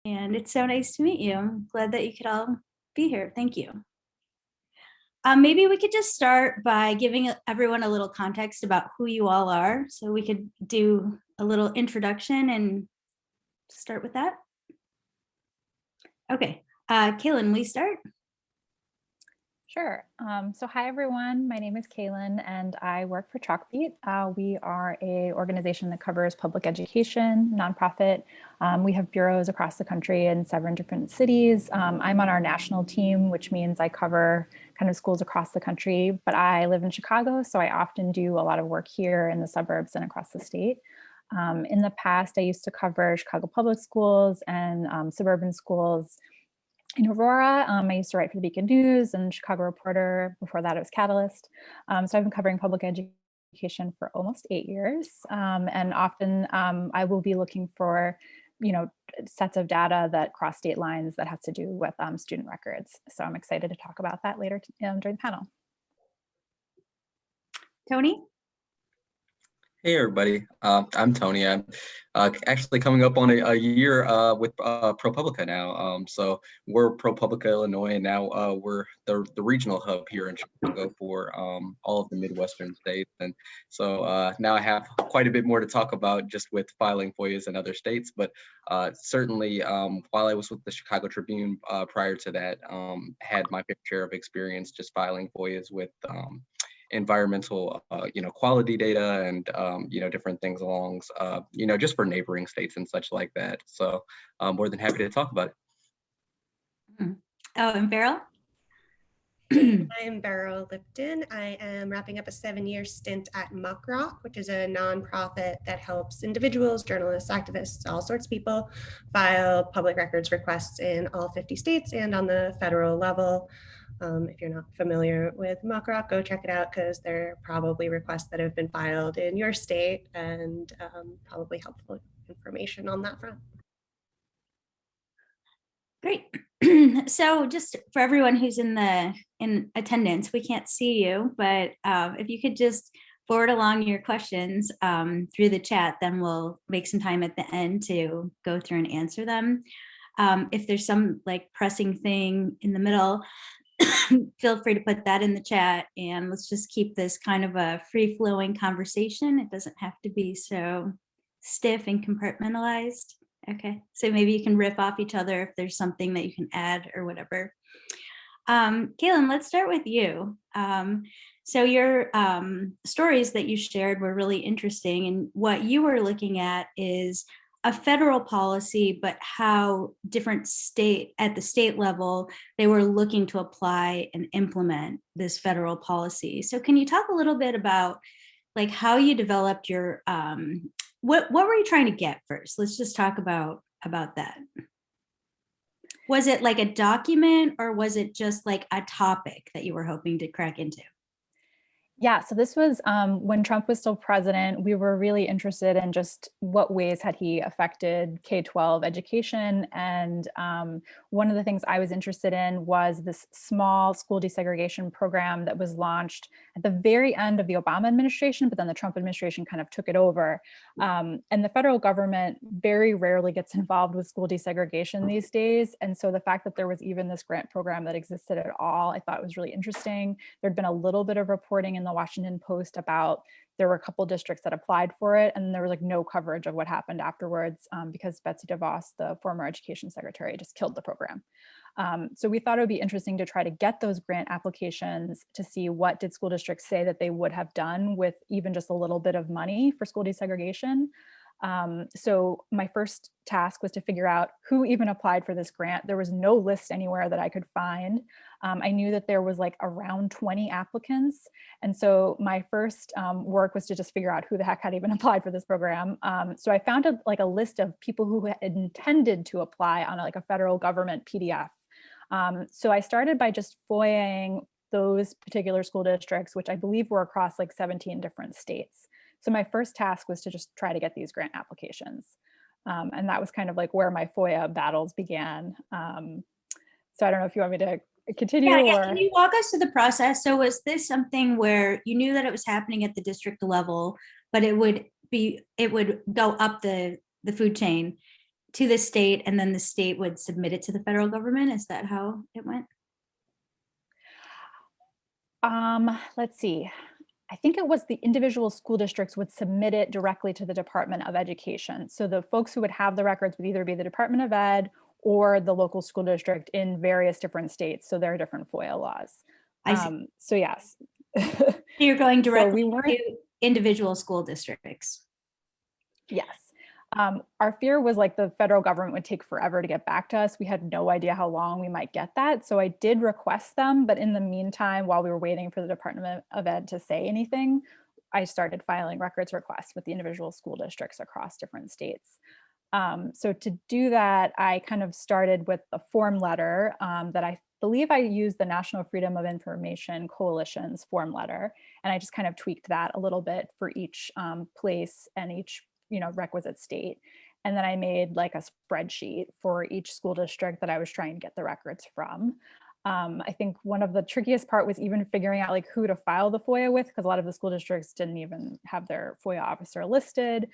And it's so nice to meet you. I'm glad that you could all be here. Thank you. Maybe we could just start by giving everyone a little context about who you all are. So we could do a little introduction and start with that. Okay, Kaylin, will you start? Sure. So hi, everyone. My name is Kaylin, and I work for Chalkbeat. We are a organization that covers public education, nonprofit. We have bureaus across the country in 7 different cities. I'm on our national team, which means I cover kind of schools across the country, but I live in Chicago, so I often do a lot of work here in the suburbs and across the state. In the past, I used to cover Chicago public schools and suburban schools in Aurora. I used to write for the Beacon News and Chicago Reporter. Before that, it was Catalyst. So I've been covering public education for almost 8 years. And often I will be looking for, sets of data that cross state lines that has to do with student records. So I'm excited to talk about that later during the panel. Tony? Hey everybody, I'm Tony. I'm actually coming up on a year with ProPublica now. So we're ProPublica Illinois, and now we're the regional hub here in Chicago for all of the Midwestern states. And so now I have quite a bit more to talk about just with filing FOIAs in other states. But certainly while I was with the Chicago Tribune prior to that, had my fair share of experience just filing FOIAs with environmental, quality data and, different things along, just for neighboring states and such like that. So I'm more than happy to talk about it. Oh, and Beryl? I am Beryl Lipton. I am wrapping up a 7-year stint at Muck Rock, which is a nonprofit that helps individuals, journalists, activists, all sorts of people file public records requests in all 50 states and on the federal level. If you're not familiar with Muck Rock, go check it out because there are probably requests that have been filed in your state and probably helpful information on that front. Great. So just for everyone who's in attendance, we can't see you, but if you could just forward along your questions through the chat, then we'll make some time at the end to go through and answer them. If there's some pressing thing in the middle, feel free to put that in the chat, and let's just keep this kind of a free-flowing conversation. It doesn't have to be so stiff and compartmentalized. Okay, so maybe you can riff off each other if there's something that you can add or whatever. Kaylin, let's start with you. So your stories that you shared were really interesting, and what you were looking at is a federal policy, but how different at the state level, they were looking to apply and implement this federal policy. So can you talk a little bit about how you developed your, what were you trying to get first? Let's just talk about that. Was it like a document, or was it just like a topic that you were hoping to crack into? Yeah, so this was when Trump was still president. We were really interested in just what ways had he affected K-12 education. And one of the things I was interested in was this small school desegregation program that was launched at the very end of the Obama administration, but then the Trump administration kind of took it over. And the federal government very rarely gets involved with school desegregation these days. And so the fact that there was even this grant program that existed at all, I thought was really interesting. There'd been a little bit of reporting in the Washington Post about there were a couple districts that applied for it, and there was no coverage of what happened afterwards because Betsy DeVos, the former education secretary, just killed the program. So we thought it would be interesting to try to get those grant applications to see what did school districts say that they would have done with even just a little bit of money for school desegregation. So my first task was to figure out who even applied for this grant. There was no list anywhere that I could find. I knew that there was around 20 applicants. And so my first work was to just figure out who the heck had even applied for this program. So I found a list of people who had intended to apply on a federal government PDF. So I started by just FOIAing those particular school districts, which I believe were across 17 different states. So my first task was to just try to get these grant applications. And that was kind of where my FOIA battles began. So I don't know if you want me to continue. Yeah, can you walk us through the process? So was this something where you knew that it was happening at the district level, but it would go up the food chain? to the state, and then the state would submit it to the federal government? Is that how it went? Let's see. I think it was the individual school districts would submit it directly to the Department of Education. So the folks who would have the records would either be the Department of Ed or the local school district in various different states. So there are different FOIA laws. I see. So yes. So you're going directly weren't, to individual school districts. yes. Our fear was like the federal government would take forever to get back to us. We had no idea how long we might get that. So I did request them, but in the meantime, while we were waiting for the Department of Ed to say anything, I started filing records requests with the individual school districts across different states. So to do that, I kind of started with a form letter that I believe I used the National Freedom of Information Coalition's form letter. And I just kind of tweaked that a little bit for each place and each requisite state. And then I made like a spreadsheet for each school district that I was trying to get the records from. I think one of the trickiest part was even figuring out like who to file the FOIA with, because a lot of the school districts didn't even have their FOIA officer listed.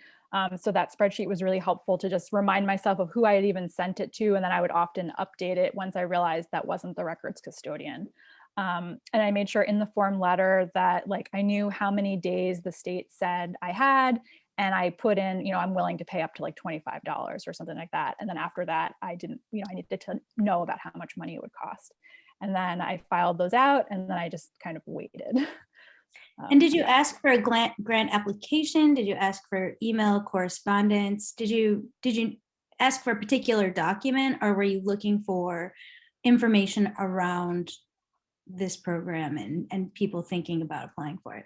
So that spreadsheet was really helpful to just remind myself of who I had even sent it to. And then I would often update it once I realized that wasn't the records custodian. And I made sure in the form letter that like I knew how many days the state said I had. And I put in, I'm willing to pay up to like $25 or something like that. And then after that, I didn't, I needed to know about how much money it would cost. And then I filed those out and then I just kind of waited. And did you ask for a grant application? Did you ask for email correspondence? Did you ask for a particular document, or were you looking for information around this program and people thinking about applying for it?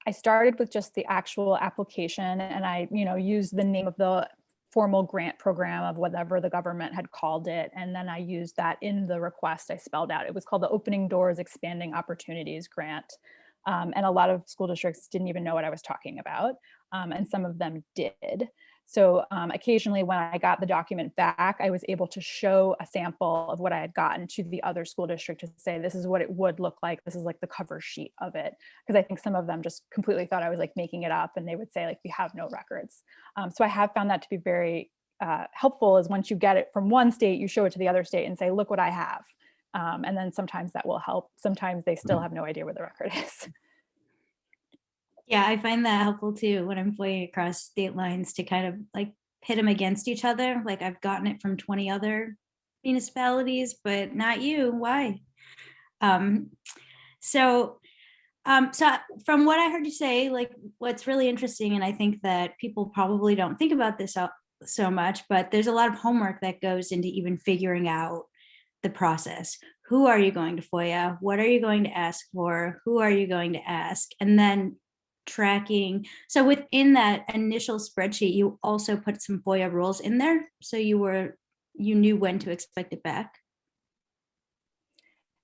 I started with just the actual application, and I, used the name of the formal grant program of whatever the government had called it. And then I used that in the request I spelled out. It was called the Opening Doors Expanding Opportunities Grant. And a lot of school districts didn't even know what I was talking about. And some of them did. So occasionally when I got the document back, I was able to show a sample of what I had gotten to the other school district to say, this is what it would look like. This is like the cover sheet of it. Because I think some of them just completely thought I was like making it up, and they would say like, we have no records. So I have found that to be very helpful, is once you get it from one state, you show it to the other state and say, look what I have. And then sometimes that will help. Sometimes they still have no idea where the record is. Yeah, I find that helpful too when I'm FOIAing across state lines, to kind of like pit them against each other. Like, I've gotten it from 20 other municipalities, but not you. Why? So from what I heard you say, like, what's really interesting, and I think that people probably don't think about this so much, but there's a lot of homework that goes into even figuring out the process. Who are you going to FOIA? What are you going to ask for? Who are you going to ask? And then tracking. So within that initial spreadsheet, you also put some FOIA rules in there, so you knew when to expect it back.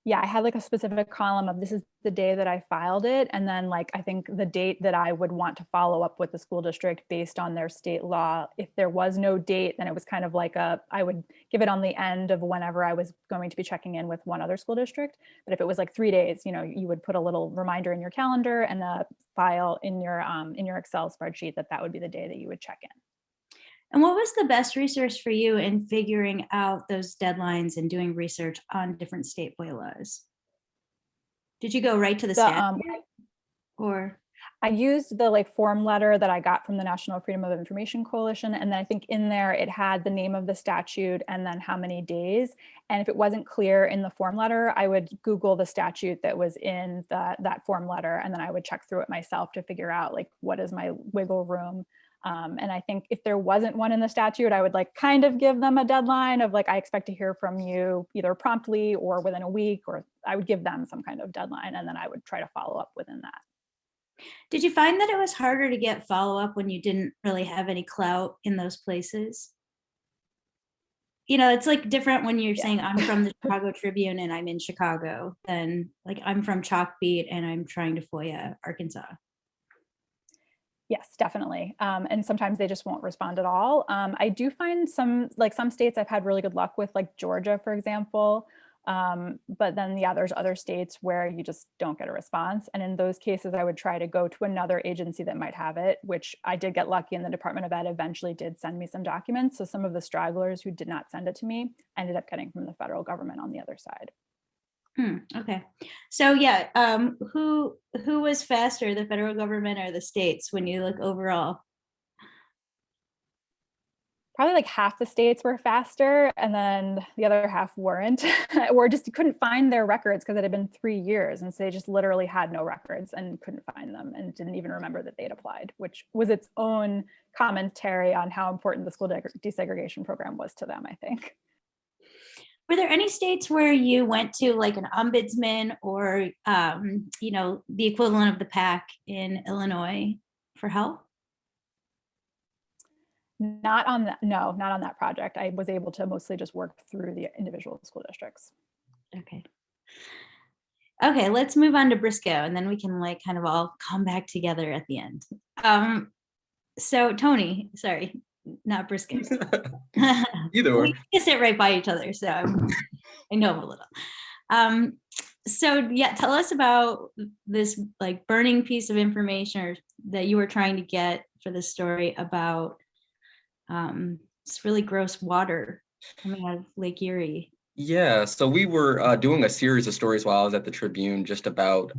Yeah, I had like a specific column of this is the day that I filed it. And then like, I think the date that I would want to follow up with the school district based on their state law. If there was no date, then it was kind of like I would give it on the end of whenever I was going to be checking in with one other school district. But if it was like 3 days, you would put a little reminder in your calendar and a file in your Excel spreadsheet that would be the day that you would check in. And what was the best resource for you in figuring out those deadlines and doing research on different state FOIA laws? Did you go right to the statute, or? I used the like form letter that I got from the National Freedom of Information Coalition. And then I think in there, it had the name of the statute and then how many days. And if it wasn't clear in the form letter, I would Google the statute that was in that form letter. And then I would check through it myself to figure out like, what is my wiggle room? And I think if there wasn't one in the statute, I would like kind of give them a deadline of like, I expect to hear from you either promptly or within a week, or I would give them some kind of deadline. And then I would try to follow up within that. Did you find that it was harder to get follow-up when you didn't really have any clout in those places? It's like different when you're saying I'm from the Chicago Tribune and I'm in Chicago, than like I'm from Chalkbeat and I'm trying to FOIA Arkansas. Yes, definitely. And sometimes they just won't respond at all. I do find some states I've had really good luck with, like Georgia, for example. But then, yeah, there's other states where you just don't get a response. And in those cases, I would try to go to another agency that might have it, which I did get lucky, and the Department of Ed eventually did send me some documents. So some of the stragglers who did not send it to me ended up getting from the federal government on the other side. Okay. So yeah, who was faster, the federal government or the states when you look overall? Probably like half the states were faster, and then the other half weren't, or just couldn't find their records because it had been 3 years. And so they just literally had no records and couldn't find them and didn't even remember that they'd applied, which was its own commentary on how important the school desegregation program was to them, I think. Were there any states where you went to like an ombudsman or, the equivalent of the PAC in Illinois for help? Not on that project. I was able to mostly just work through the individual school districts. Okay, let's move on to Briscoe, and then we can like kind of all come back together at the end. So Tony, sorry, not Briscoe. Either way. We sit right by each other, so I know him a little. So yeah, tell us about this like burning piece of information that you were trying to get for the story about this really gross water coming out of Lake Erie. Yeah, so we were doing a series of stories while I was at the Tribune just about,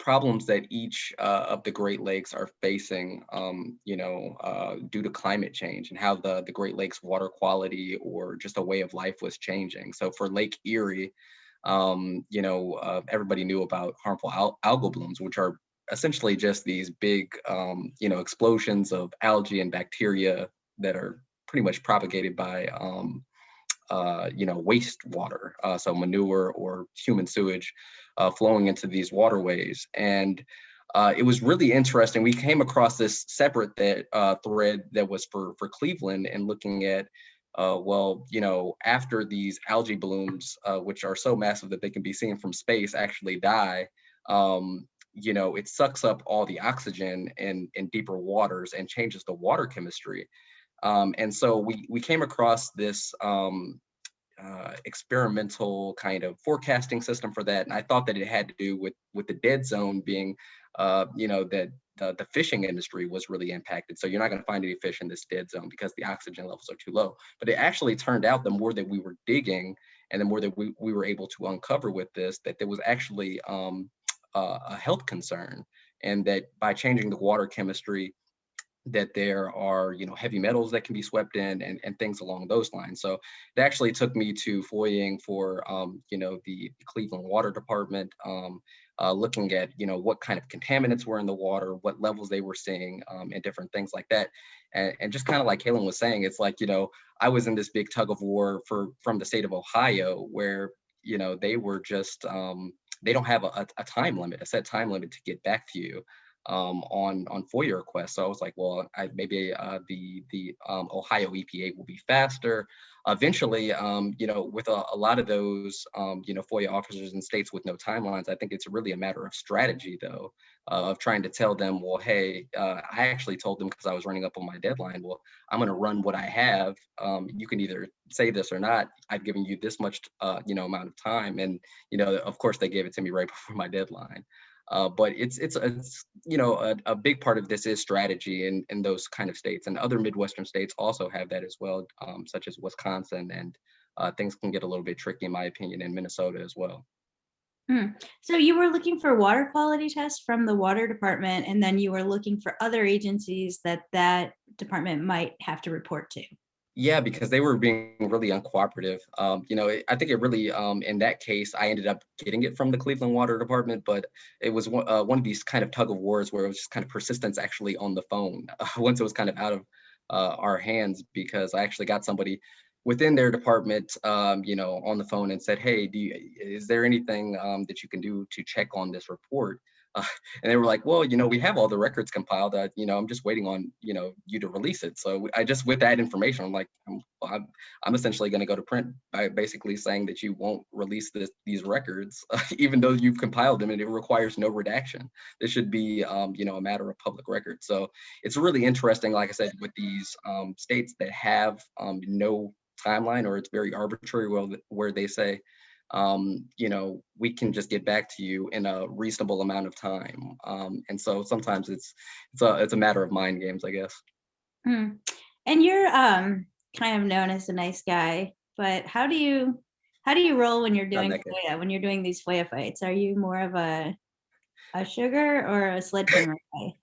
problems that each of the Great Lakes are facing, due to climate change and how the Great Lakes water quality or just a way of life was changing. So for Lake Erie, everybody knew about harmful algal blooms, which are essentially just these big, explosions of algae and bacteria that are pretty much propagated by, wastewater, so manure or human sewage flowing into these waterways. And it was really interesting. We came across this separate thread that was for Cleveland and looking at, after these algae blooms, which are so massive that they can be seen from space, actually die, it sucks up all the oxygen in deeper waters and changes the water chemistry. And so we came across this experimental kind of forecasting system for that. And I thought that it had to do with the dead zone being, that the fishing industry was really impacted. So you're not going to find any fish in this dead zone because the oxygen levels are too low. But it actually turned out the more that we were digging and the more that we were able to uncover with this, that there was actually a health concern, and that by changing the water chemistry, that there are, heavy metals that can be swept in and things along those lines. So it actually took me to FOIAing for, the Cleveland Water Department, looking at, what kind of contaminants were in the water, what levels they were seeing, and different things like that. And just kind of like Kaylin was saying, it's like, I was in this big tug of war from the state of Ohio where, they were just, they don't have a time limit, a set time limit to get back to you on FOIA requests. So I was like, well, maybe the Ohio EPA will be faster. Eventually, with a lot of those, FOIA officers in states with no timelines, I think it's really a matter of strategy, though, of trying to tell them, well, hey, I actually told them because I was running up on my deadline, well, I'm going to run what I have. You can either say this or not. I've given you this much, amount of time. And, of course, they gave it to me right before my deadline. But it's a big part of this is strategy in those kind of states, and other Midwestern states also have that as well, such as Wisconsin, and things can get a little bit tricky, in my opinion, in Minnesota as well. So you were looking for water quality tests from the water department, and then you were looking for other agencies that department might have to report to. Yeah, because they were being really uncooperative. I think it really, in that case, I ended up getting it from the Cleveland Water Department, but it was one of these kind of tug of wars where it was just kind of persistence actually on the phone once it was kind of out of our hands, because I actually got somebody within their department, on the phone and said, hey, is there anything that you can do to check on this report? And they were like, well, we have all the records compiled. I'm just waiting on, you to release it. So I just, with that information, I'm like, I'm essentially going to go to print by basically saying that you won't release these records, even though you've compiled them and it requires no redaction. This should be, a matter of public record. So it's really interesting, like I said, with these states that have no timeline, or it's very arbitrary, where they say, we can just get back to you in a reasonable amount of time. And so sometimes it's a matter of mind games, I guess. Mm. And you're kind of known as a nice guy, but how do you roll when you're doing FOIA, when you're doing these FOIA fights? Are you more of a sugar or a sledgehammer guy?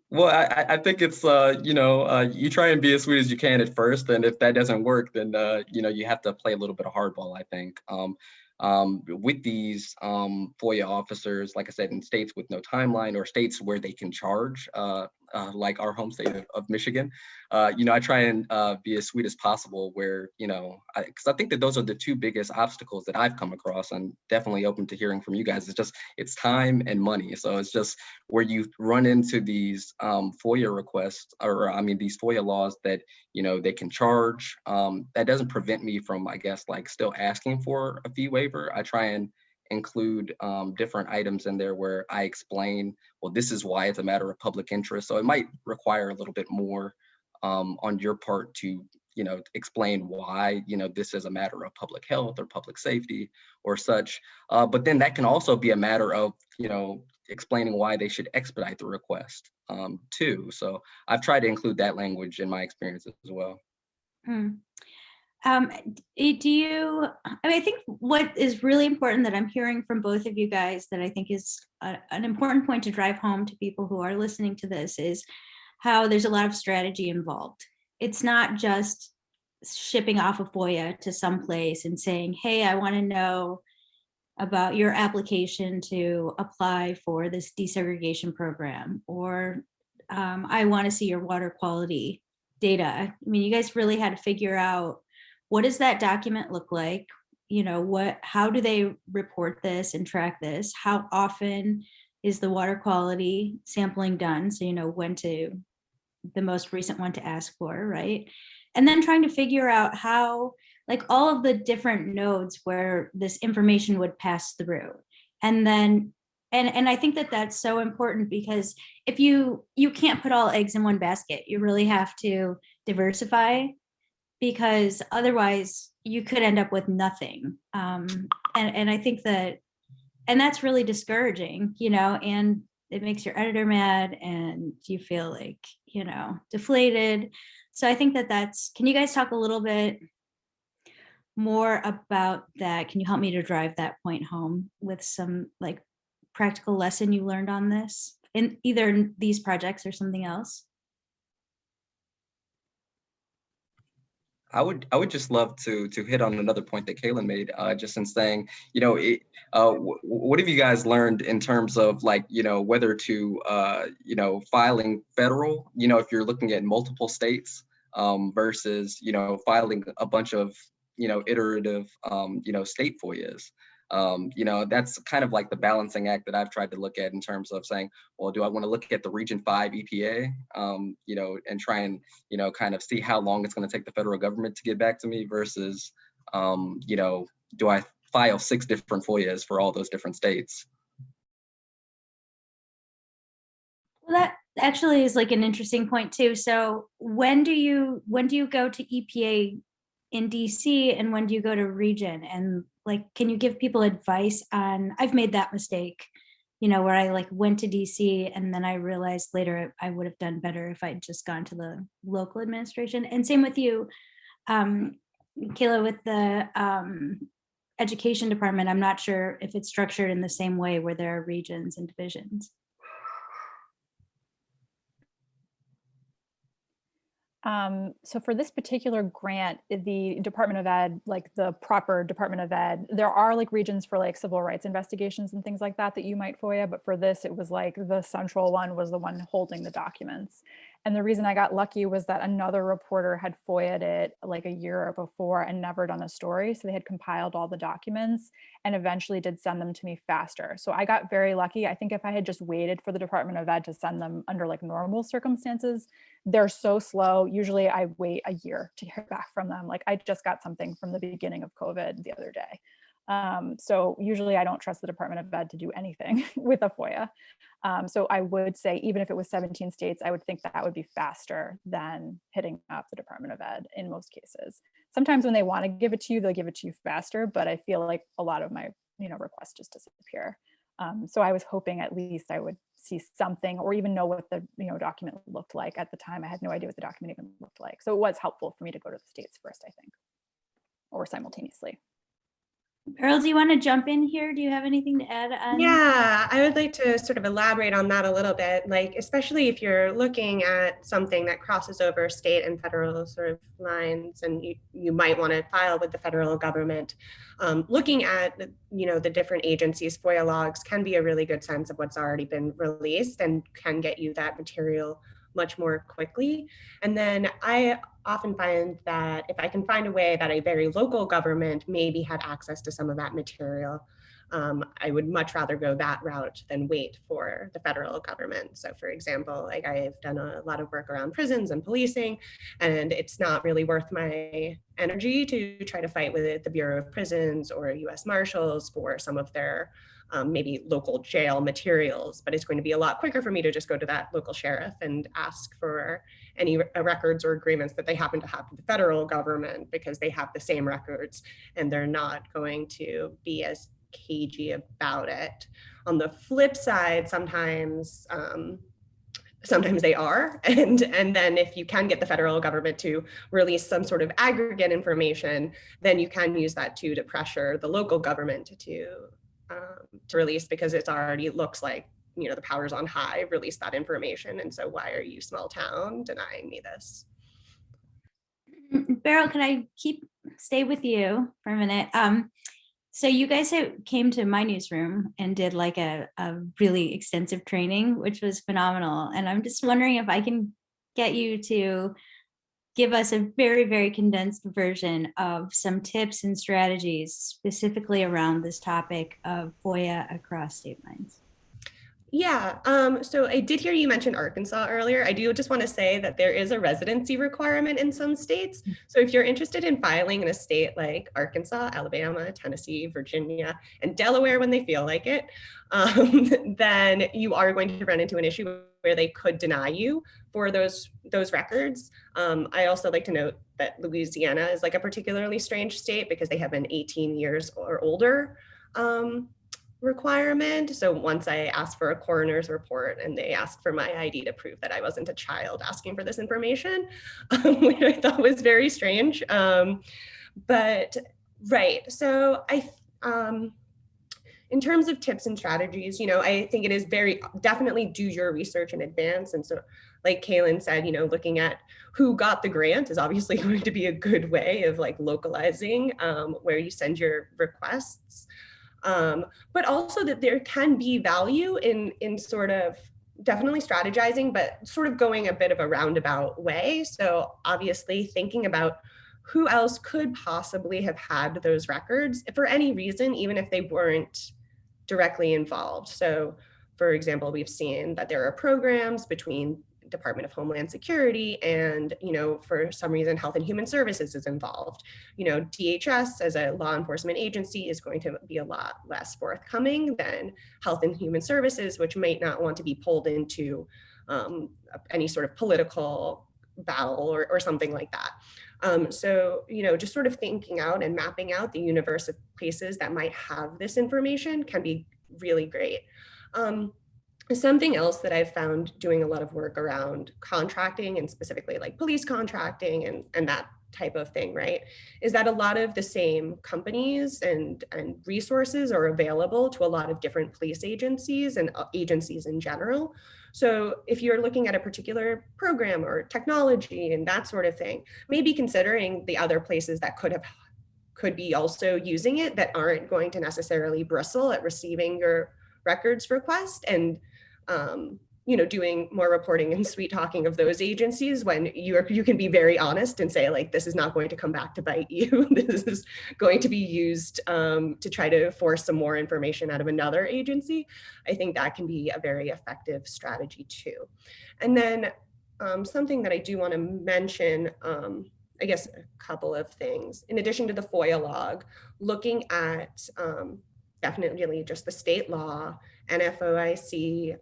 Well, I think it's, you try and be as sweet as you can at first. And if that doesn't work, then, you have to play a little bit of hardball, I think. With these FOIA officers, like I said, in states with no timeline, or states where they can charge, like our home state of Michigan, I try and be as sweet as possible, where, because I think that those are the two biggest obstacles that I've come across, and definitely open to hearing from you guys. It's time and money. So it's just where you run into these FOIA requests, or these FOIA laws that, they can charge. That doesn't prevent me from, I guess, like, still asking for a fee waiver. I try and include different items in there where I explain, well, this is why it's a matter of public interest. So it might require a little bit more on your part to, explain why, this is a matter of public health or public safety or such. But then that can also be a matter of, explaining why they should expedite the request too. So I've tried to include that language in my experiences as well. Hmm. I think what is really important that I'm hearing from both of you guys, that I think is an important point to drive home to people who are listening to this, is how there's a lot of strategy involved. It's not just shipping off a FOIA to some place and saying, hey, I want to know about your application to apply for this desegregation program, or I want to see your water quality data. I mean, you guys really had to figure out, what does that document look like? How do they report this and track this? How often is the water quality sampling done? So, when to, the most recent one to ask for, right? And then trying to figure out how, like, all of the different nodes where this information would pass through. And then, and I think that that's so important, because if you can't put all eggs in one basket, you really have to diversify, because otherwise you could end up with nothing. And I think that, and that's really discouraging, and it makes your editor mad, and you feel like, deflated. So I think that's, can you guys talk a little bit more about that? Can you help me to drive that point home with some, like, practical lesson you learned on this, in either these projects or something else? I would just love to hit on another point that Kaylin made, just in saying, what have you guys learned in terms of, like, whether to, filing federal, if you're looking at multiple states, versus, filing a bunch of, iterative, state FOIAs. That's kind of like the balancing act that I've tried to look at, in terms of saying, well, do I want to look at the Region 5 EPA, and try and, kind of see how long it's going to take the federal government to get back to me, versus, do I file 6 different FOIAs for all those different states? Well, that actually is, like, an interesting point too. So when do you go to EPA in DC, and when do you go to region? And, like, can you give people advice on, I've made that mistake, where I, like, went to DC, and then I realized later I would have done better if I'd just gone to the local administration. And same with you, Kayla, with the education department. I'm not sure if it's structured in the same way, where there are regions and divisions. So for this particular grant, the Department of Ed, like the proper Department of Ed, there are, like, regions for, like, civil rights investigations and things like that you might FOIA, but for this, it was like the central one was the one holding the documents. And the reason I got lucky was that another reporter had FOIA'd it, like, a year before and never done a story. So they had compiled all the documents and eventually did send them to me faster. So I got very lucky. I think if I had just waited for the Department of Ed to send them under, like, normal circumstances, they're so slow. Usually I wait a year to hear back from them. Like, I just got something from the beginning of COVID the other day. So usually I don't trust the Department of Ed to do anything with a FOIA. So I would say, even if it was 17 states, I would think that would be faster than hitting up the Department of Ed in most cases. Sometimes when they want to give it to you, they'll give it to you faster, but I feel like a lot of my requests just disappear. So I was hoping at least I would see something, or even know what the document looked like. At the time, I had no idea what the document even looked like. So it was helpful for me to go to the states first, I think, or simultaneously. Earl, do you want to jump in here? Do you have anything to add on? Yeah, I would like to sort of elaborate on that a little bit, like especially if you're looking at something that crosses over state and federal sort of lines, and you might want to file with the federal government. Looking at the different agencies' FOIA logs can be a really good sense of what's already been released and can get you that material much more quickly. And then I often find that if I can find a way that a very local government maybe had access to some of that material, I would much rather go that route than wait for the federal government. So for example, like I've done a lot of work around prisons and policing, and it's not really worth my energy to try to fight with the Bureau of Prisons or US Marshals for some of their maybe local jail materials, but it's going to be a lot quicker for me to just go to that local sheriff and ask for any records or agreements that they happen to have with the federal government, because they have the same records and they're not going to be as cagey about it. On the flip side, sometimes they are, and then if you can get the federal government to release some sort of aggregate information, then you can use that too to pressure the local government to release, because it's already looks like the powers on high release that information, and so why are you, small town, denying me this? Beryl, can I stay with you for a minute? So you guys came to my newsroom and did like a really extensive training, which was phenomenal. And I'm just wondering if I can get you to give us a very, very condensed version of some tips and strategies specifically around this topic of FOIA across state lines. Yeah, so I did hear you mention Arkansas earlier. I do just want to say that there is a residency requirement in some states. So if you're interested in filing in a state like Arkansas, Alabama, Tennessee, Virginia, and Delaware when they feel like it, then you are going to run into an issue where they could deny you for those records. I also like to note that Louisiana is like a particularly strange state because they have an 18 years or older requirement. So once I asked for a coroner's report and they asked for my ID to prove that I wasn't a child asking for this information, which I thought was very strange. But right, so in terms of tips and strategies, I think it is definitely do your research in advance. And so like Kaylin said, looking at who got the grant is obviously going to be a good way of like localizing where you send your requests. But also that there can be value in sort of definitely strategizing, but sort of going a bit of a roundabout way. So obviously thinking about who else could possibly have had those records for any reason, even if they weren't directly involved. So for example, we've seen that there are programs between Department of Homeland Security and, for some reason, Health and Human Services is involved. DHS as a law enforcement agency is going to be a lot less forthcoming than Health and Human Services, which might not want to be pulled into any sort of political battle or something like that. So, just sort of thinking out and mapping out the universe of places that might have this information can be really great. Something else that I've found doing a lot of work around contracting, and specifically like police contracting and that type of thing, right, is that a lot of the same companies and resources are available to a lot of different police agencies and agencies in general. So if you're looking at a particular program or technology and that sort of thing, maybe considering the other places that could be also using it that aren't going to necessarily bristle at receiving your records request, and doing more reporting and sweet talking of those agencies when you can be very honest and say, like, this is not going to come back to bite you. This is going to be used to try to force some more information out of another agency. I think that can be a very effective strategy too. And then something that I do want to mention I guess a couple of things. In addition to the FOIA log, looking at definitely just the state law, NFOIC,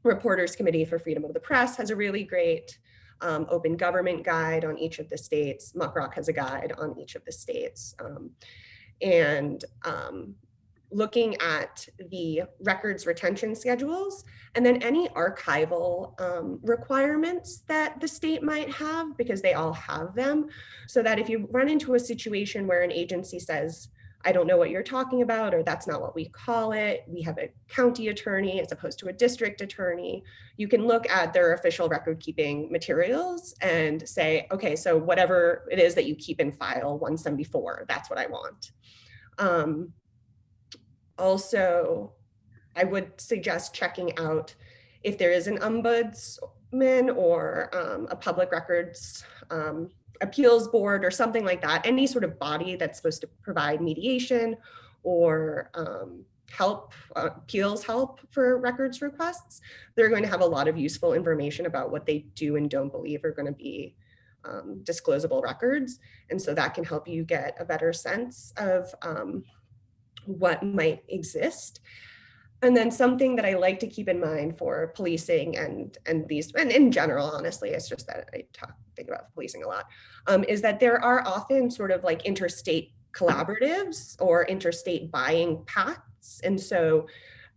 Reporters Committee for Freedom of the Press has a really great open government guide on each of the states. Muckrock has a guide on each of the states. And looking at the records retention schedules, and then any archival requirements that the state might have, because they all have them, so that if you run into a situation where an agency says, I don't know what you're talking about, or that's not what we call it, we have a county attorney as opposed to a district attorney, you can look at their official record keeping materials and say, okay, so whatever it is that you keep in file 174, that's what I want. Also, I would suggest checking out if there is an ombudsman or a public records appeals board or something like that, any sort of body that's supposed to provide mediation or help, appeals help for records requests. They're going to have a lot of useful information about what they do and don't believe are going to be disclosable records. And so that can help you get a better sense of what might exist. And then something that I like to keep in mind for policing and these, and in general, honestly, it's just that I think about policing a lot, is that there are often sort of like interstate collaboratives or interstate buying paths. And so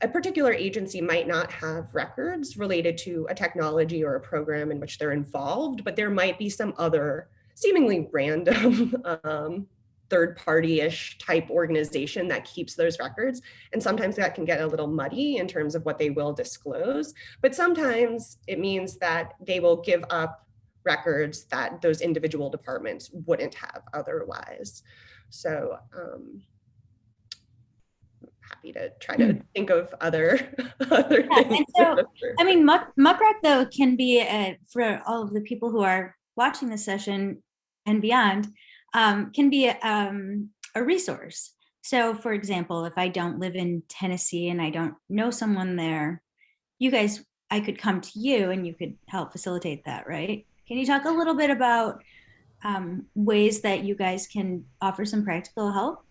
a particular agency might not have records related to a technology or a program in which they're involved, but there might be some other seemingly random third-party-ish type organization that keeps those records. And sometimes that can get a little muddy in terms of what they will disclose, but sometimes it means that they will give up records that those individual departments wouldn't have otherwise. So happy to try to think of other things. And so, I mean, Muckrock though can be for all of the people who are watching this session and beyond, can be a resource. So for example, if I don't live in Tennessee and I don't know someone there, you guys, I could come to you and you could help facilitate that, right? Can you talk a little bit about ways that you guys can offer some practical help?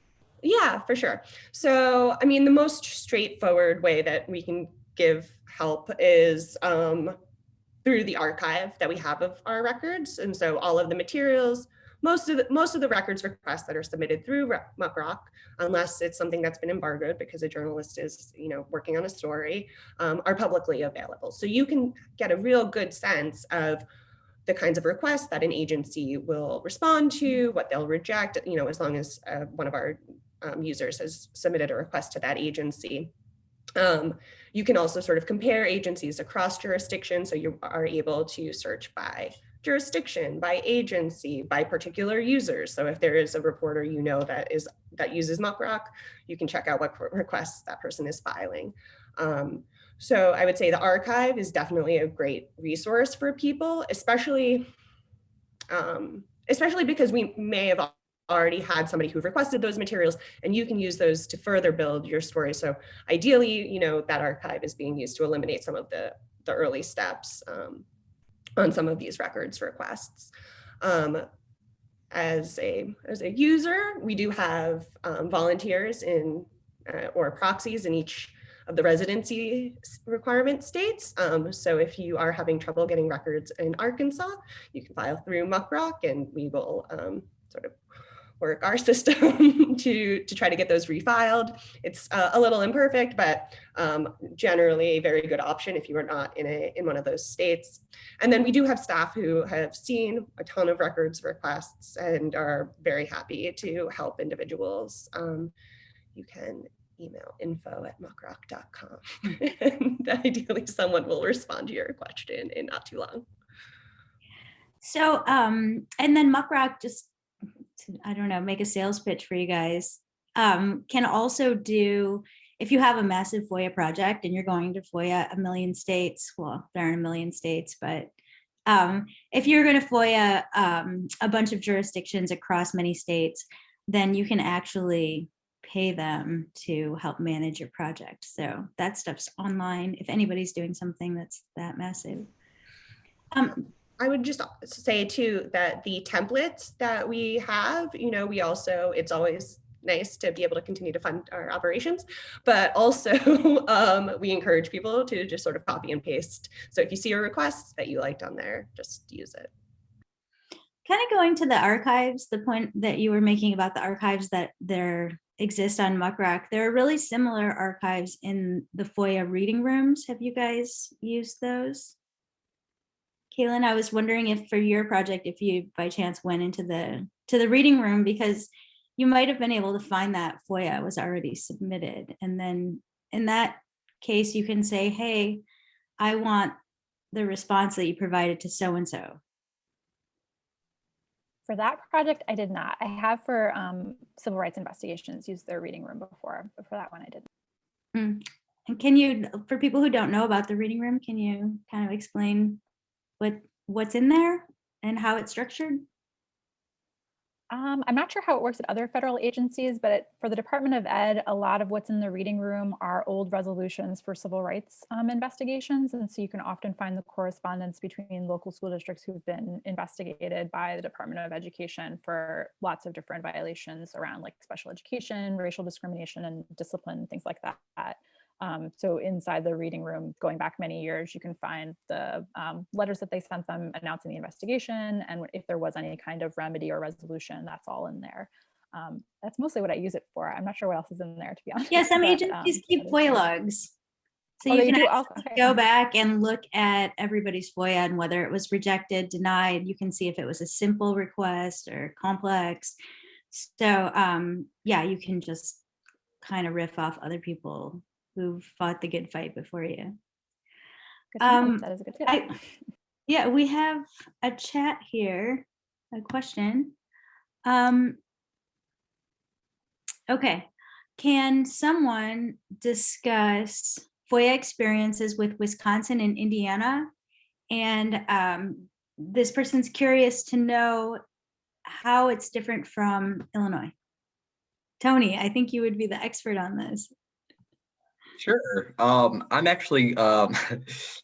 Yeah, for sure. So, I mean, the most straightforward way that we can give help is through the archive that we have of our records. And so all of the materials, most of the records requests that are submitted through Muckrock, unless it's something that's been embargoed because a journalist is, working on a story, are publicly available. So you can get a real good sense of the kinds of requests that an agency will respond to, what they'll reject, as long as one of our users has submitted a request to that agency. You can also sort of compare agencies across jurisdictions, so you are able to search by jurisdiction, by agency, by particular users. So if there is a reporter that uses Muckrock, you can check out what requests that person is filing. So I would say the archive is definitely a great resource for people, especially because we may have already had somebody who requested those materials, and you can use those to further build your story. So ideally, that archive is being used to eliminate some of the early steps on some of these records requests. As a user, we do have volunteers or proxies in each of the residency requirement states. So if you are having trouble getting records in Arkansas, you can file through Muckrock, and we will sort of work our system to try to get those refiled. It's a little imperfect, but generally a very good option if you are not in one of those states. And then we do have staff who have seen a ton of records requests and are very happy to help individuals. You can email info@muckrock.com and ideally someone will respond to your question in not too long. So, and then Muckrock, just to, I don't know, make a sales pitch for you guys, can also do, if you have a massive FOIA project and you're going to FOIA a million states, well, there aren't a million states, but if you're going to FOIA a bunch of jurisdictions across many states, then you can actually pay them to help manage your project. So that stuff's online if anybody's doing something that's that massive. I would just say too that the templates that we have, we also, it's always nice to be able to continue to fund our operations, but also we encourage people to just sort of copy and paste. So if you see a request that you liked on there, just use it. Kind of going to the archives, the point that you were making about the archives that there exist on Muckrock, there are really similar archives in the FOIA reading rooms. Have you guys used those? Kaylin, I was wondering if for your project, if you by chance went into the reading room, because you might have been able to find that FOIA was already submitted. And then in that case, you can say, hey, I want the response that you provided to so-and-so. For that project, I did not. I have for civil rights investigations used their reading room before, but for that one I didn't. And can you, for people who don't know about the reading room, can you kind of explain what's in there and how it's structured? I'm not sure how it works at other federal agencies, but for the Department of Ed, a lot of what's in the reading room are old resolutions for civil rights investigations. And so you can often find the correspondence between local school districts who've been investigated by the Department of Education for lots of different violations around like special education, racial discrimination, and discipline, things like that. So inside the reading room, going back many years, you can find the letters that they sent them announcing the investigation, and if there was any kind of remedy or resolution, that's all in there. That's mostly what I use it for. I'm not sure what else is in there, to be honest. Yeah, some agencies keep FOIA logs. So you can okay. go back and look at everybody's FOIA and whether it was rejected, denied. You can see if it was a simple request or complex. So yeah, you can just kind of riff off other people who fought the good fight before you. That is a good tip. Yeah, we have a chat here, a question. Okay, can someone discuss FOIA experiences with Wisconsin and Indiana? And this person's curious to know how it's different from Illinois. Tony, I think you would be the expert on this. Sure. I'm actually,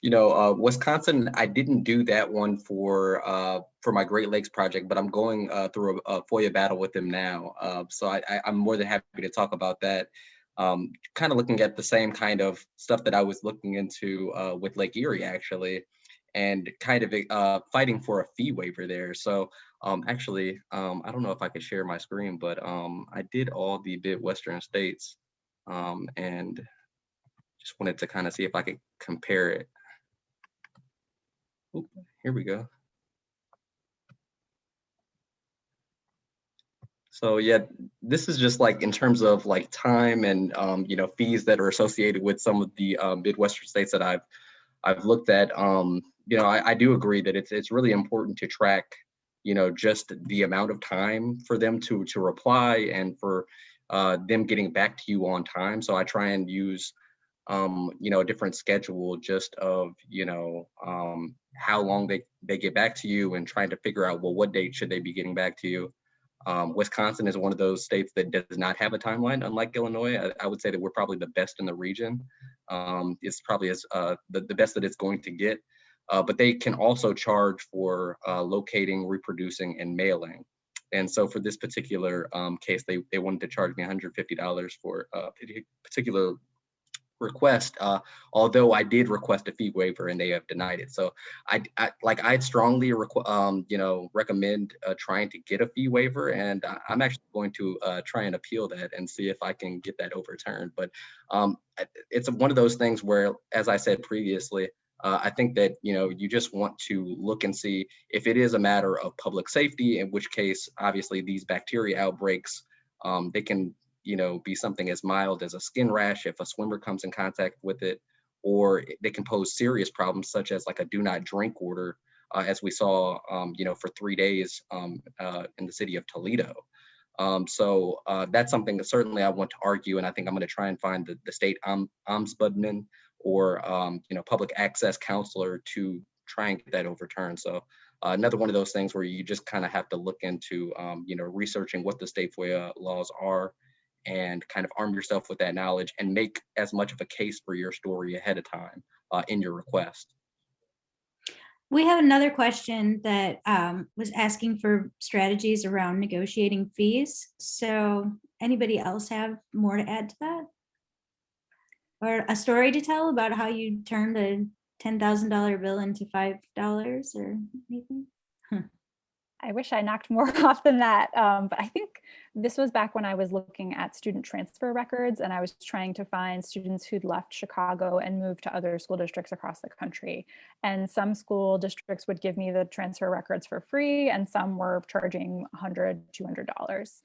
Wisconsin. I didn't do that one for my Great Lakes project, but I'm going through a FOIA battle with them now. So I'm more than happy to talk about that. Kind of looking at the same kind of stuff that I was looking into with Lake Erie, actually, and kind of fighting for a fee waiver there. So actually, I don't know if I could share my screen, but I did all the Midwestern states, and just wanted to kind of see if I could compare it. Oop, here we go. So yeah, this is just like in terms of like time and fees that are associated with some of the Midwestern states that I've looked at. I do agree that it's really important to track just the amount of time for them to reply and for them getting back to you on time. So I try and use a different schedule just of how long they get back to you, and trying to figure out, well, what date should they be getting back to you. Wisconsin is one of those states that does not have a timeline, unlike Illinois. I would say that we're probably the best in the region. It's probably the best that it's going to get, but they can also charge for locating, reproducing, and mailing. And so for this particular case, they wanted to charge me $150 for a particular request, although I did request a fee waiver and they have denied it. So I'd strongly recommend trying to get a fee waiver, and I'm actually going to try and appeal that and see if I can get that overturned. But it's one of those things where, as I said previously, I think that you just want to look and see if it is a matter of public safety, in which case obviously these bacteria outbreaks, they can be something as mild as a skin rash if a swimmer comes in contact with it, or they can pose serious problems such as like a do not drink order, as we saw, for 3 days in the city of Toledo. So that's something that certainly I want to argue, and I think I'm going to try and find the state ombudsman or public access counselor to try and get that overturned. So another one of those things where you just kind of have to look into researching what the state FOIA laws are, and kind of arm yourself with that knowledge and make as much of a case for your story ahead of time in your request. We have another question that was asking for strategies around negotiating fees. So anybody else have more to add to that? Or a story to tell about how you turned a $10,000 bill into $5 or anything? I wish I knocked more off than that. But I think this was back when I was looking at student transfer records and I was trying to find students who'd left Chicago and moved to other school districts across the country. And some school districts would give me the transfer records for free and some were charging $100, $200.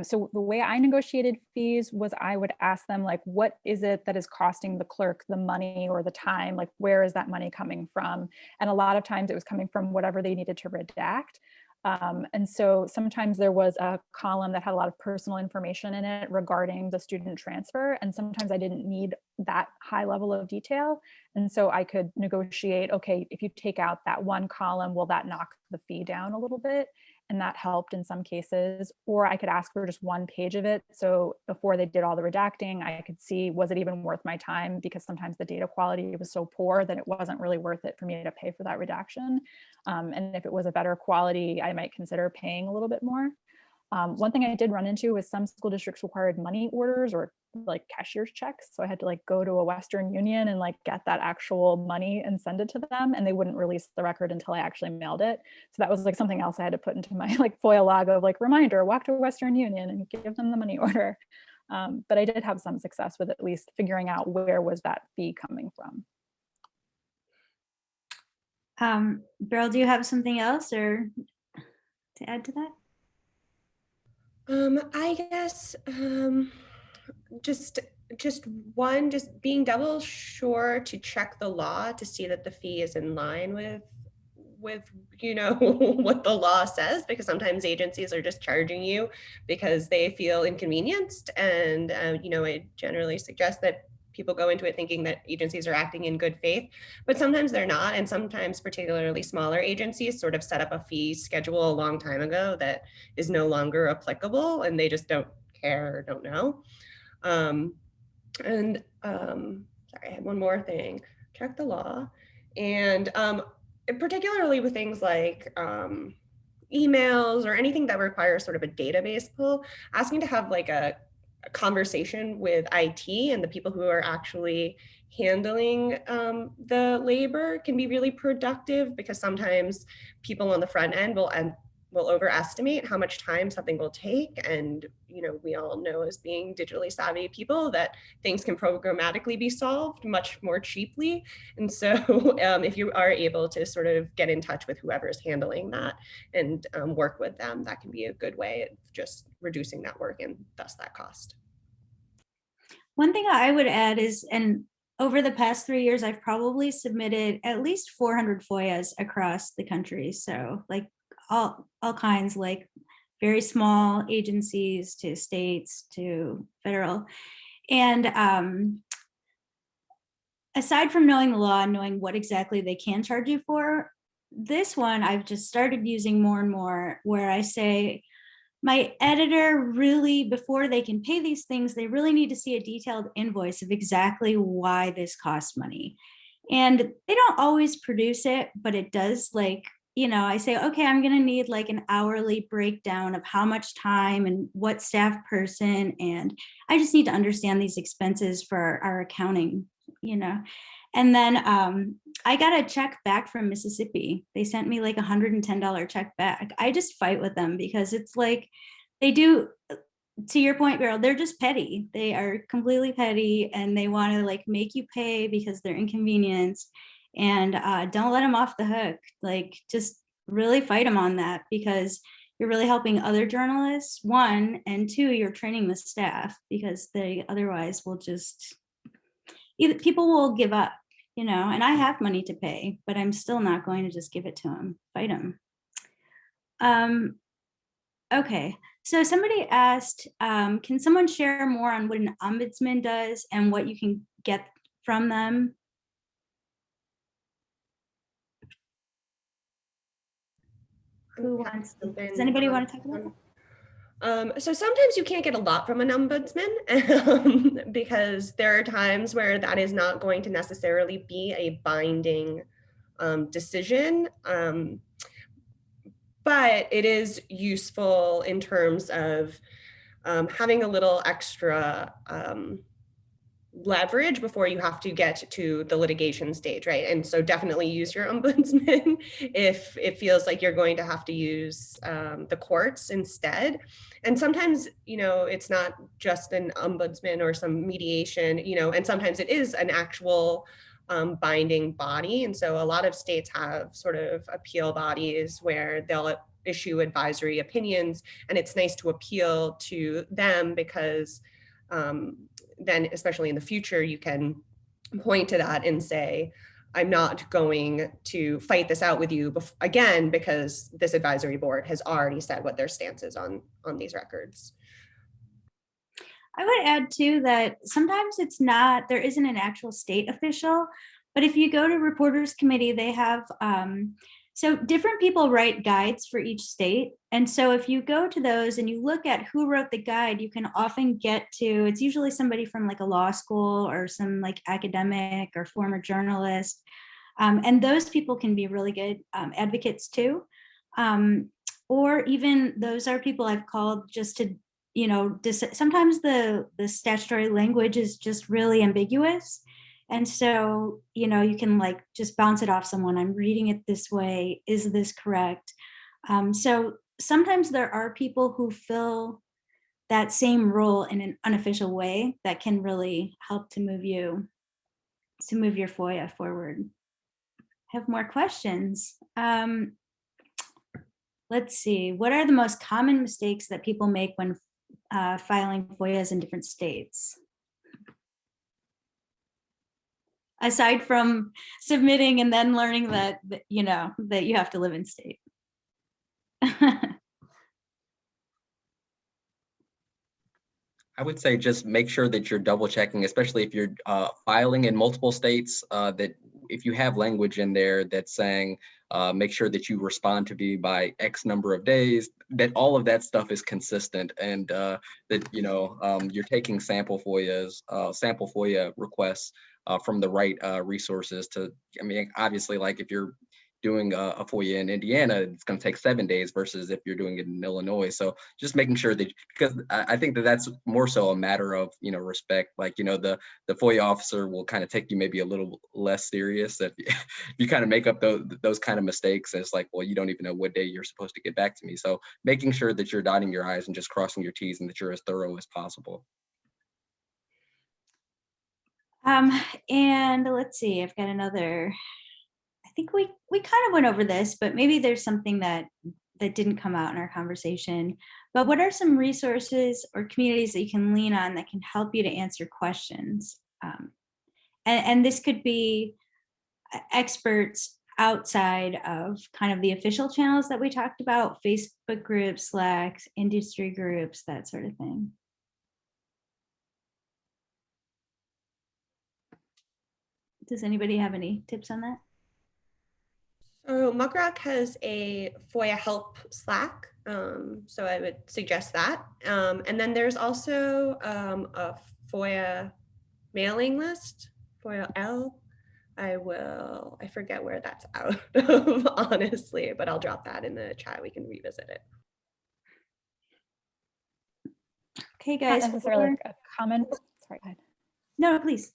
So the way I negotiated fees was I would ask them, like, what is it that is costing the clerk the money or the time? Like, where is that money coming from? And a lot of times it was coming from whatever they needed to redact. And so sometimes there was a column that had a lot of personal information in it regarding the student transfer. And sometimes I didn't need that high level of detail. And so I could negotiate, okay, if you take out that one column, will that knock the fee down a little bit? And that helped in some cases, or I could ask for just one page of it. So before they did all the redacting, I could see, was it even worth my time? Because sometimes the data quality was so poor that it wasn't really worth it for me to pay for that redaction. And if it was a better quality, I might consider paying a little bit more. One thing I did run into was some school districts required money orders or like cashier's checks. So I had to like go to a Western Union and like get that actual money and send it to them. And they wouldn't release the record until I actually mailed it. So that was like something else I had to put into my like FOIA log of like reminder, walk to Western Union and give them the money order. But I did have some success with at least figuring out where was that fee coming from. Beryl, do you have something else or to add to that? I guess just being double sure to check the law to see that the fee is in line with you know what the law says, because sometimes agencies are just charging you because they feel inconvenienced, and you know, I generally suggest that people go into it thinking that agencies are acting in good faith, but sometimes they're not. And sometimes particularly smaller agencies sort of set up a fee schedule a long time ago that is no longer applicable and they just don't care or don't know. Sorry, I had one more thing, check the law. And particularly with things like emails or anything that requires sort of a database pull, asking to have like a conversation with IT and the people who are actually handling the labor can be really productive, because sometimes people on the front end will overestimate how much time something will take. And you know, we all know as being digitally savvy people that things can programmatically be solved much more cheaply. And so if you are able to sort of get in touch with whoever is handling that and work with them, that can be a good way of just reducing that work and thus that cost. One thing I would add is, and over the past 3 years, I've probably submitted at least 400 FOIAs across the country. So like all kinds, like very small agencies to states to federal. And aside from knowing the law and knowing what exactly they can charge you for, this one I've just started using more and more, where I say, my editor really, before they can pay these things, they really need to see a detailed invoice of exactly why this costs money. And they don't always produce it, but it does, like, you know, I say, okay, I'm going to need like an hourly breakdown of how much time and what staff person, and I just need to understand these expenses for our accounting, you know. And then I got a check back from Mississippi. They sent me like $110 check back. I just fight with them because it's like, they do, to your point, Beryl, they're just petty. They are completely petty and they want to like make you pay because they're inconvenienced. And don't let them off the hook. Like, just really fight them on that, because you're really helping other journalists, one, and two, you're training the staff, because they otherwise will just, either people will give up, you know. And I have money to pay, but I'm still not going to just give it to them, fight them. Okay, so somebody asked, can someone share more on what an ombudsman does and what you can get from them? Who wants to, does anybody want to talk about that? So sometimes you can't get a lot from an ombudsman because there are times where that is not going to necessarily be a binding decision. But it is useful in terms of having a little extra leverage before you have to get to the litigation stage, right? And so definitely use your ombudsman if it feels like you're going to have to use the courts instead. And sometimes, you know, it's not just an ombudsman or some mediation, you know, and sometimes it is an actual binding body. And so a lot of states have sort of appeal bodies where they'll issue advisory opinions, and it's nice to appeal to them because then, especially in the future, you can point to that and say, I'm not going to fight this out with you again because this advisory board has already said what their stance is on these records. I would add too that sometimes there isn't an actual state official, but if you go to Reporters Committee, they have, so different people write guides for each state. And so if you go to those and you look at who wrote the guide, you can often get to, it's usually somebody from like a law school or some like academic or former journalist. And those people can be really good advocates too. Or even those are people I've called just to, you know, sometimes the statutory language is just really ambiguous. And so, you know, you can like just bounce it off someone. I'm reading it this way. Is this correct? So sometimes there are people who fill that same role in an unofficial way that can really help to move your FOIA forward. Have more questions. Let's see. What are the most common mistakes that people make when filing FOIAs in different states? Aside from submitting and then learning that you know, that you have to live in state. I would say just make sure that you're double checking, especially if you're filing in multiple states, that if you have language in there that's saying, make sure that you respond to me by X number of days, that all of that stuff is consistent, and that, you know, you're taking sample FOIA requests from the right resources to, I mean, obviously, like if you're doing a FOIA in Indiana, it's going to take 7 days versus if you're doing it in Illinois. So just making sure that, because I think that that's more so a matter of, you know, respect. Like, you know, the FOIA officer will kind of take you maybe a little less serious if you kind of make up those kind of mistakes. And it's like, well, you don't even know what day you're supposed to get back to me. So making sure that you're dotting your I's and just crossing your T's and that you're as thorough as possible. And let's see, I've got another. I think we kind of went over this, but maybe there's something that didn't come out in our conversation. But what are some resources or communities that you can lean on that can help you to answer questions? And this could be experts outside of kind of the official channels that we talked about, Facebook groups, Slacks, industry groups, that sort of thing. Does anybody have any tips on that? So Muckrock has a FOIA help Slack, so I would suggest that. And then there's also a FOIA mailing list, FOIA L. I forget where that's out of, honestly, but I'll drop that in the chat. We can revisit it. Okay, guys. Not necessarily like a comment. Sorry, go ahead. No, please.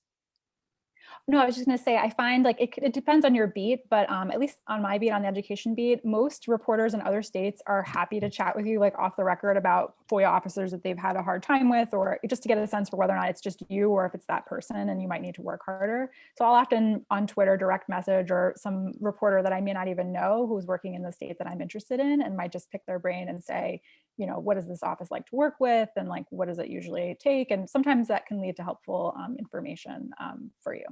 No, I was just going to say, I find like it depends on your beat, but at least on my beat, on the education beat, most reporters in other states are happy to chat with you like off the record about FOIA officers that they've had a hard time with, or just to get a sense for whether or not it's just you or if it's that person and you might need to work harder. So I'll often on Twitter direct message or some reporter that I may not even know who's working in the state that I'm interested in, and might just pick their brain and say, you know, what does this office like to work with? And like, what does it usually take? And sometimes that can lead to helpful information for you.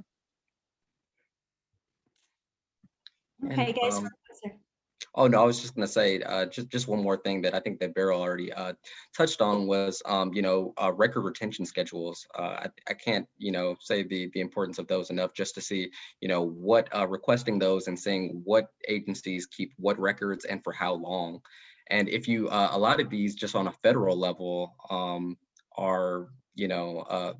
Okay, guys. Oh no, I was just going to say just one more thing that I think that Beryl already touched on was you know, record retention schedules. I can't, you know, say the importance of those enough, just to see, you know, what requesting those and seeing what agencies keep what records and for how long. And if you a lot of these just on a federal level are, you know,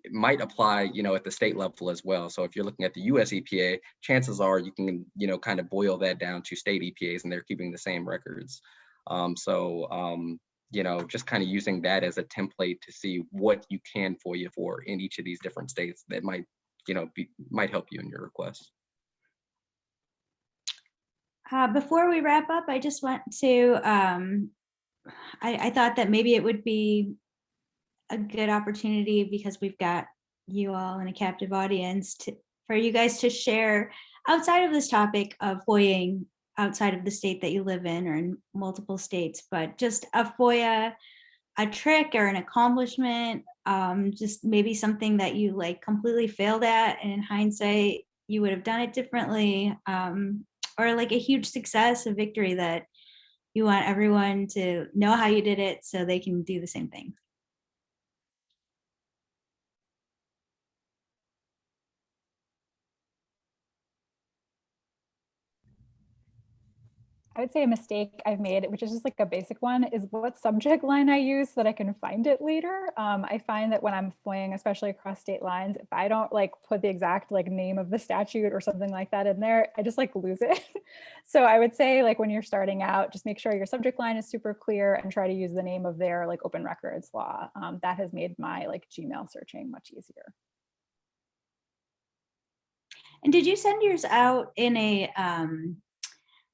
it might apply, at the state level as well. So if you're looking at the US EPA, chances are you can, kind of boil that down to state EPAs, and they're keeping the same records. Just kind of using that as a template to see what you can FOIA for in each of these different states that might, might help you in your request. Before we wrap up, I just want to, I thought that maybe it would be a good opportunity, because we've got you all in a captive audience, for you guys to share outside of this topic of FOIAing outside of the state that you live in, or in multiple states, but just a FOIA, a trick or an accomplishment, just maybe something that you like completely failed at, and in hindsight, you would have done it differently, or like a huge success, a victory that you want everyone to know how you did it so they can do the same thing. I would say a mistake I've made, which is just like a basic one, is what subject line I use so that I can find it later. I find that when I'm FOIAing, especially across state lines, if I don't like put the exact like name of the statute or something like that in there, I just like lose it. So I would say, like, when you're starting out, just make sure your subject line is super clear and try to use the name of their like open records law. That has made my like Gmail searching much easier. And did you send yours out in a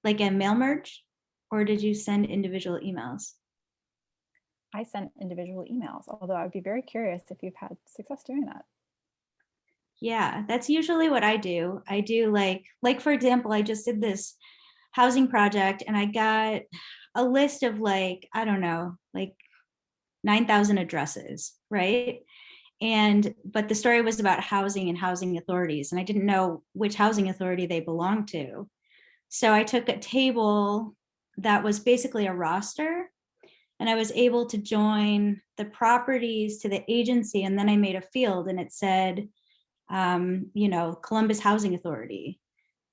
like a mail merge, or did you send individual emails? I sent individual emails, although I would be very curious if you've had success doing that. Yeah, that's usually what I do. I do like for example, I just did this housing project, and I got a list of like, I don't know, like 9,000 addresses, right? But the story was about housing and housing authorities, and I didn't know which housing authority they belonged to. So I took a table that was basically a roster, and I was able to join the properties to the agency. And then I made a field, and it said, Columbus Housing Authority.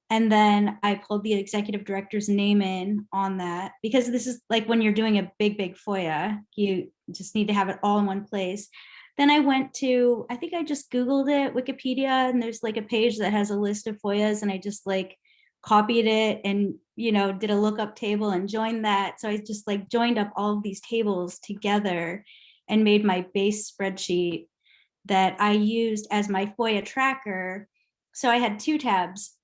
And then I pulled the executive director's name in on that, because this is like when you're doing a big FOIA, you just need to have it all in one place. Then I went to, I think I just Googled it, Wikipedia, and there's like a page that has a list of FOIAs, and I just like copied it and, did a lookup table and joined that. So I just like joined up all of these tables together and made my base spreadsheet that I used as my FOIA tracker. So I had two tabs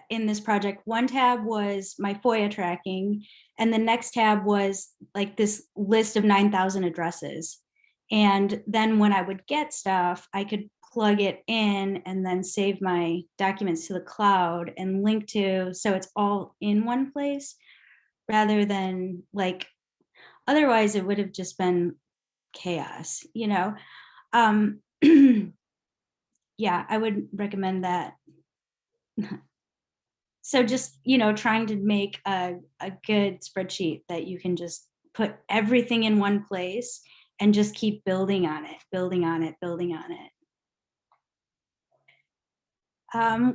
in this project. One tab was my FOIA tracking, and the next tab was like this list of 9,000 addresses. And then when I would get stuff, I could plug it in and then save my documents to the cloud and link to, so it's all in one place, rather than like, otherwise it would have just been chaos, yeah, I would recommend that. So just, trying to make a good spreadsheet that you can just put everything in one place and just keep building on it, building on it, building on it.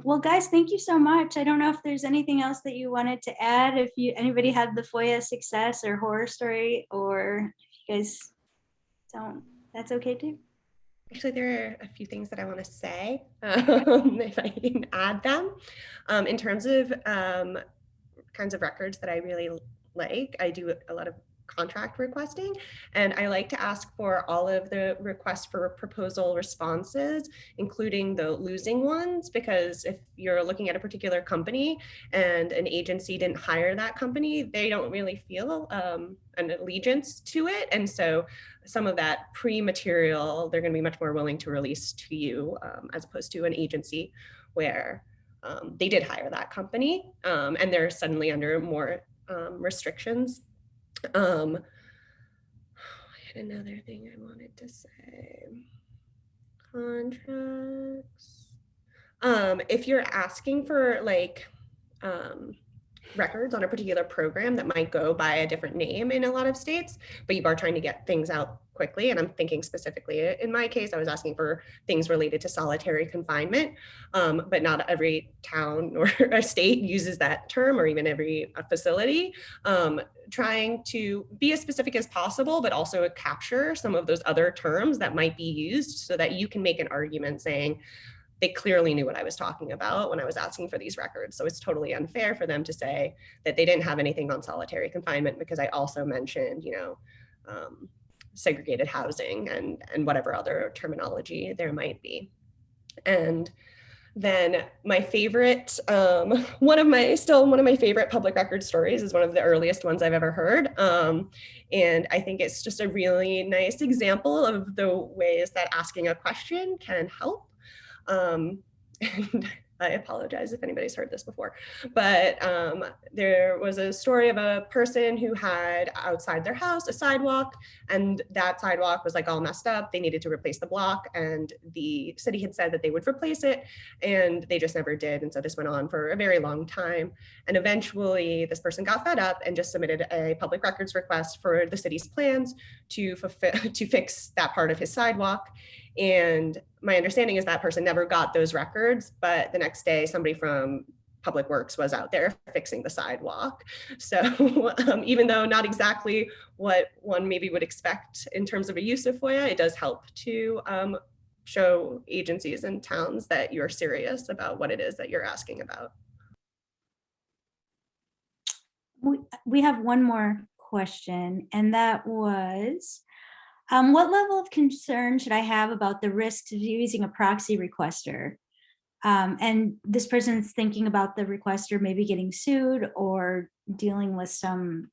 Well, guys, thank you so much. I don't know if there's anything else that you wanted to add, if anybody had the FOIA success or horror story, or if you guys don't, that's okay too. Actually, there are a few things that I want to say, if I can add them. In terms of kinds of records that I really like, I do a lot of contract requesting, and I like to ask for all of the requests for proposal responses, including the losing ones, because if you're looking at a particular company and an agency didn't hire that company, they don't really feel an allegiance to it. And so some of that pre-material, they're going to be much more willing to release to you, as opposed to an agency where they did hire that company, and they're suddenly under more restrictions. I had another thing I wanted to say. Contracts. If you're asking for like records on a particular program that might go by a different name in a lot of states, but you are trying to get things out quickly. And I'm thinking specifically in my case, I was asking for things related to solitary confinement, but not every town or a state uses that term, or even every facility. Trying to be as specific as possible, but also capture some of those other terms that might be used so that you can make an argument saying, they clearly knew what I was talking about when I was asking for these records. So it's totally unfair for them to say that they didn't have anything on solitary confinement because I also mentioned, segregated housing and whatever other terminology there might be. And then my favorite, one of my favorite public record stories is one of the earliest ones I've ever heard. And I think it's just a really nice example of the ways that asking a question can help. And I apologize if anybody's heard this before, but there was a story of a person who had outside their house a sidewalk, and that sidewalk was like all messed up. They needed to replace the block, and the city had said that they would replace it, and they just never did. And so this went on for a very long time. And eventually this person got fed up and just submitted a public records request for the city's plans to fix that part of his sidewalk. And my understanding is that person never got those records, but the next day somebody from Public Works was out there fixing the sidewalk. So even though not exactly what one maybe would expect in terms of a use of FOIA, it does help to show agencies and towns that you're serious about what it is that you're asking about. We have one more question, and that was, what level of concern should I have about the risks of using a proxy requester? And this person's thinking about the requester maybe getting sued or dealing with some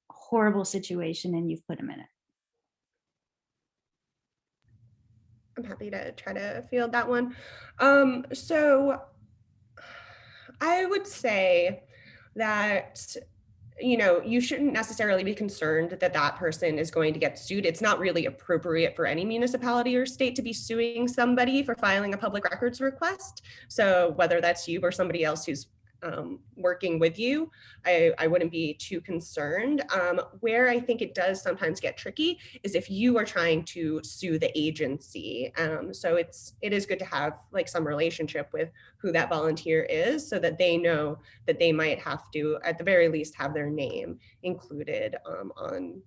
horrible situation, and you've put them in it. I'm happy to try to field that one. So I would say that you shouldn't necessarily be concerned that that person is going to get sued. It's not really appropriate for any municipality or state to be suing somebody for filing a public records request. So whether that's you or somebody else who's working with you, I wouldn't be too concerned. Where I think it does sometimes get tricky is if you are trying to sue the agency. So it is good to have like some relationship with who that volunteer is, so that they know that they might have to, at the very least, have their name included on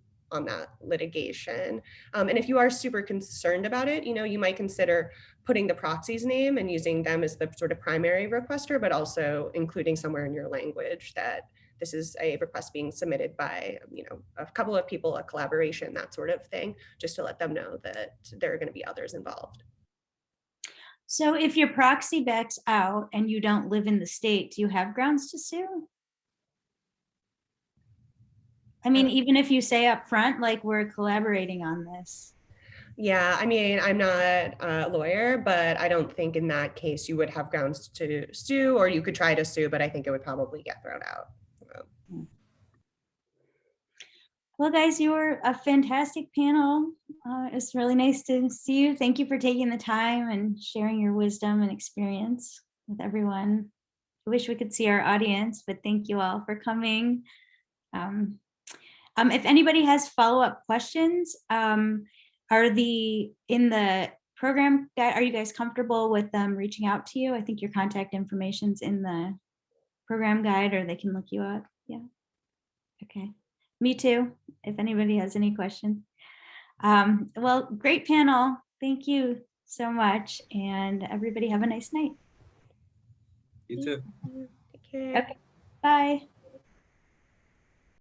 that litigation. And if you are super concerned about it, you might consider putting the proxy's name and using them as the sort of primary requester, but also including somewhere in your language that this is a request being submitted by, a couple of people, a collaboration, that sort of thing, just to let them know that there are going to be others involved. So if your proxy backs out and you don't live in the state, do you have grounds to sue? I mean, even if you say up front, like, we're collaborating on this. Yeah, I mean, I'm not a lawyer, but I don't think in that case you would have grounds to sue, or you could try to sue, but I think it would probably get thrown out. Well, guys, you were a fantastic panel. It's really nice to see you. Thank you for taking the time and sharing your wisdom and experience with everyone. I wish we could see our audience, but thank you all for coming. If anybody has follow-up questions, in the program guide, are you guys comfortable with them reaching out to you? I think your contact information's in the program guide, or they can look you up. Yeah. Okay. Me too, if anybody has any questions. Well, great panel. Thank you so much. And everybody have a nice night. You too. Take care. Okay. Bye.